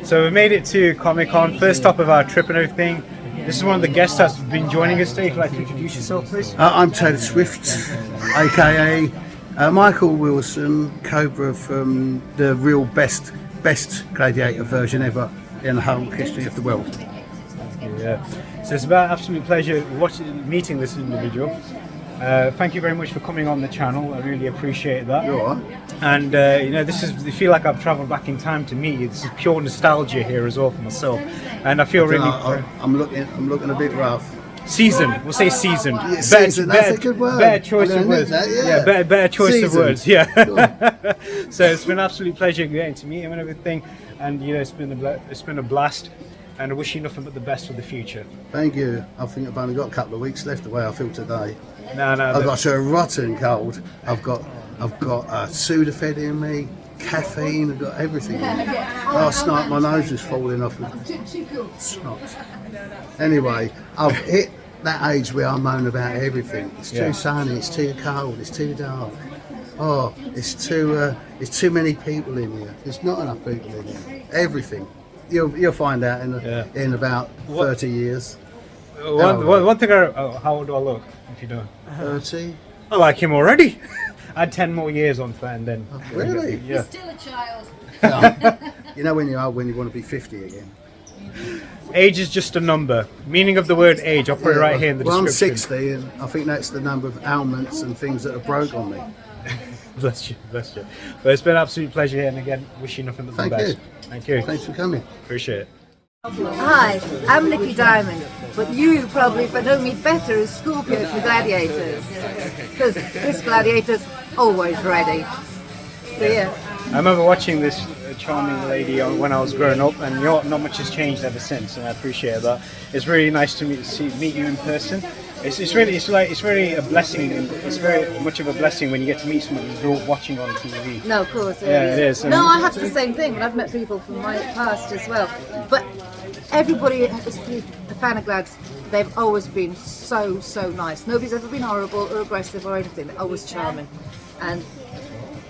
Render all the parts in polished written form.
So we made it to Comic Con, first stop of our trip and everything. This is one of the guests that's been joining us today. If you'd like to introduce yourself, please. I'm Taylor Swift, aka Michael Wilson, Cobra from the real best Gladiator version ever in the whole history of the world. Yeah. So it's about absolute pleasure meeting this individual. Thank you very much for coming on the channel. I really appreciate that. You are. And you know, I feel like I've travelled back in time to meet you. This is pure nostalgia here as well for myself, and I feel I'm looking a bit rough. Seasoned. We'll say seasoned. Yeah, seasoned. That's a good word. Better choice of words. That, yeah. Better choice seasoned. of words. Yeah. Sure. So it's been an absolute pleasure getting to meet him and everything, and you know, it's been a blast. And I wish you nothing but the best for the future. Thank you. I think I've only got a couple of weeks left the way I feel today. No. I've got a rotten cold. I've got Sudafed in me, caffeine. I've got everything. Last night my nose was falling off with snot. Anyway, I've hit that age where I moan about everything. It's too sunny. It's too cold. It's too dark. Oh, it's too many people in here. There's not enough people in here. Everything. You'll find out in about 30 years. One thing. How old do I look? If you don't. 30. I like him already. Add 10 more years on that, and then. Really? You're still a child. You know when you want to be 50 again. Age is just a number. Meaning of the word age, I'll put it right here in the description. I'm 60, and I think that's the number of ailments and things that are broke on me. Bless you. But it's been an absolute pleasure here, and again, wish you nothing but the best. Thank you. Thanks for coming. Appreciate it. Hi, I'm Nikki Diamond, but you probably know me better as Scorpio from Gladiators, because this Gladiator's always ready. So yeah. I remember watching this charming lady when I was growing up, and not much has changed ever since, and I appreciate that. It's really nice to meet you in person. It's really a blessing. It's very much of a blessing when you get to meet someone who's not watching on TV. No, of course. Yeah, it is. No, I have the same thing. I've met people from my past as well. But everybody is a fan of Glads. They've always been so nice. Nobody's ever been horrible or aggressive or anything. They're always charming, and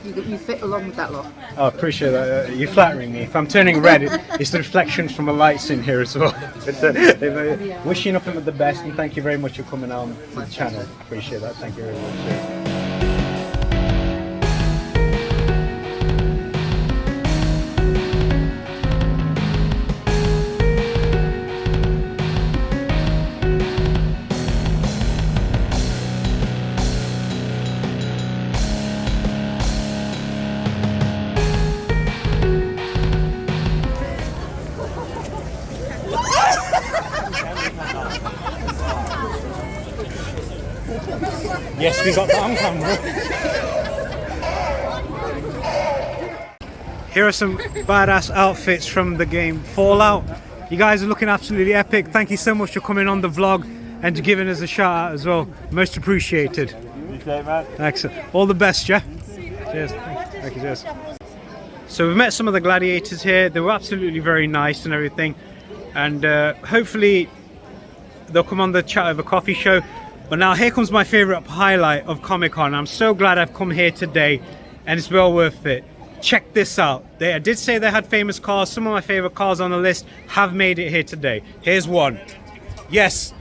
you fit along with that lot. I appreciate that. You're flattering me. If I'm turning red, it's the reflections from the lights in here as well. Wish you nothing but the best, and thank you very much for coming on to the channel. Appreciate that. Thank you very much. Yes, we got that on camera. Here are some badass outfits from the game Fallout. You guys are looking absolutely epic. Thank you so much for coming on the vlog and giving us a shout out as well. Most appreciated. Okay, man. Excellent. All the best, yeah? Cheers. Thank you, cheers. So we've met some of the gladiators here. They were absolutely very nice and everything. And hopefully they'll come on the Chat Over Coffee show. But now here comes my favourite highlight of Comic Con. I'm so glad I've come here today, and it's well worth it. Check this out. I did say they had famous cars. Some of my favourite cars on the list have made it here today. Here's one. Yes,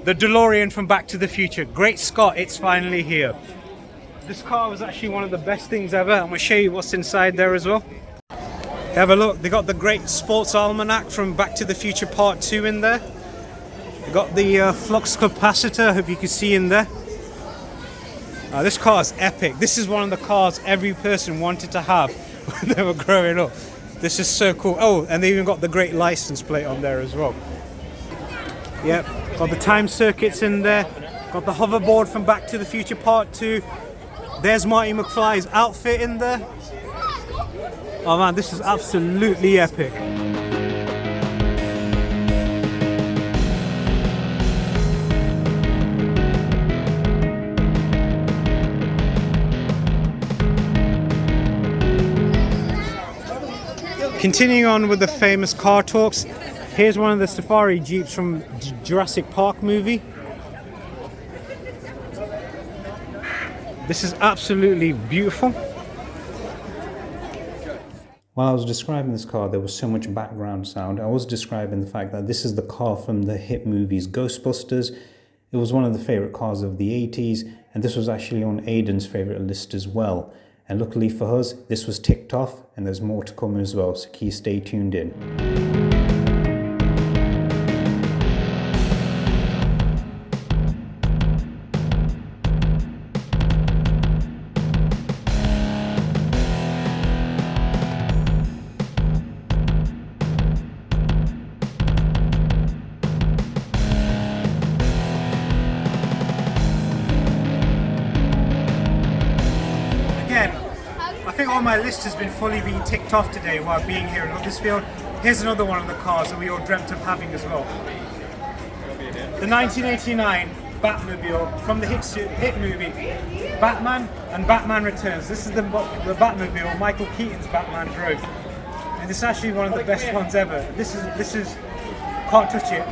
the DeLorean from Back to the Future. Great Scott, it's finally here. This car was actually one of the best things ever. I'm going to show you what's inside there as well. Have a look. They got the Great Sports Almanac from Back to the Future Part 2 in there. They got the flux capacitor, I hope you can see in there. This car is epic. This is one of the cars every person wanted to have when they were growing up. This is so cool. Oh, and they even got the great license plate on there as well. Yep, got the time circuits in there. Got the hoverboard from Back to the Future Part 2. There's Marty McFly's outfit in there. Oh man, this is absolutely epic. Continuing on with the famous car talks, here's one of the safari jeeps from Jurassic Park movie. This is absolutely beautiful. While I was describing this car, there was so much background sound. I was describing the fact that this is the car from the hit movies Ghostbusters. It was one of the favourite cars of the 80s, and this was actually on Aiden's favourite list as well. And luckily for us, this was ticked off, and there's more to come as well, so please stay tuned in. I think all my list has been fully being ticked off today while being here in Huddersfield. Here's another one of the cars that we all dreamt of having as well. The 1989 Batmobile from the hit movie Batman and Batman Returns. This is the Batmobile Michael Keaton's Batman drove. And it's actually one of the best ones ever. This is can't touch it.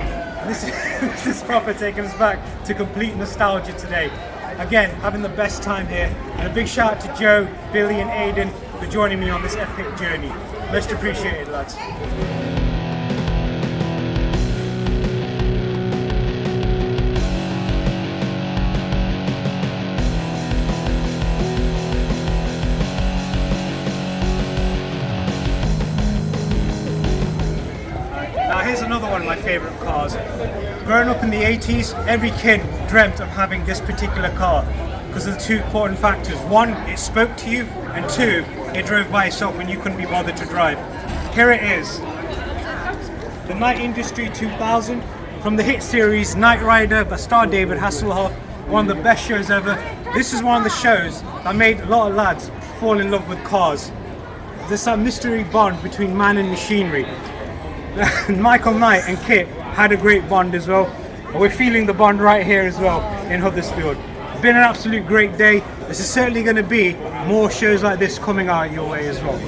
This is proper taking us back to complete nostalgia today. Again, having the best time here, and a big shout out to Joe, Billy and Aiden for joining me on this epic journey. Most appreciated, lads. Now here's another one of my favourite cars. Growing up in the 80s, every kid dreamt of having this particular car because of the two important factors. One, it spoke to you, and two, it drove by itself when you couldn't be bothered to drive. Here it is. The Night Industry 2000 from the hit series Knight Rider by star David Hasselhoff, one of the best shows ever. This is one of the shows that made a lot of lads fall in love with cars. There's that mystery bond between man and machinery. Michael Knight and Kit had a great bond as well. We're feeling the bond right here as well in Huddersfield. It's been an absolute great day. This is certainly going to be more shows like this coming out your way as well.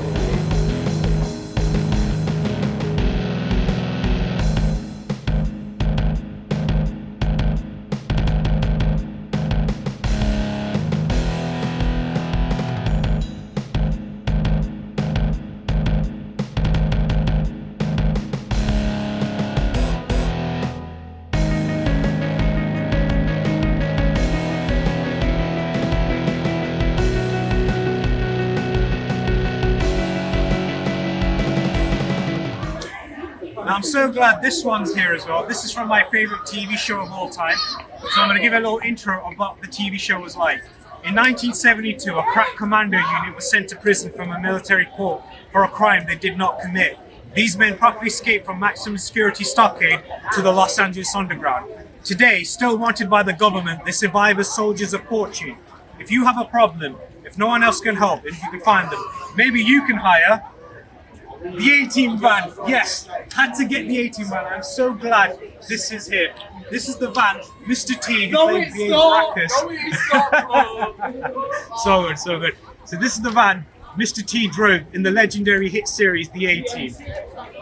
I'm so glad this one's here as well. This is from my favourite TV show of all time. So I'm going to give a little intro of what the TV show was like. In 1972, a crack commando unit was sent to prison from a military court for a crime they did not commit. These men promptly escaped from maximum security stockade to the Los Angeles Underground. Today, still wanted by the government, they survive as soldiers of fortune. If you have a problem, if no one else can help, and if you can find them, maybe you can hire the A-Team van. Yes, had to get the A-Team van. I'm so glad this is here. This is the van, Mr. T, who played the Brackus. So good, so good. So this is the van Mr. T drove in the legendary hit series, The A-Team.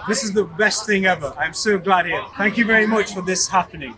This is the best thing ever. I'm so glad here. Thank you very much for this happening.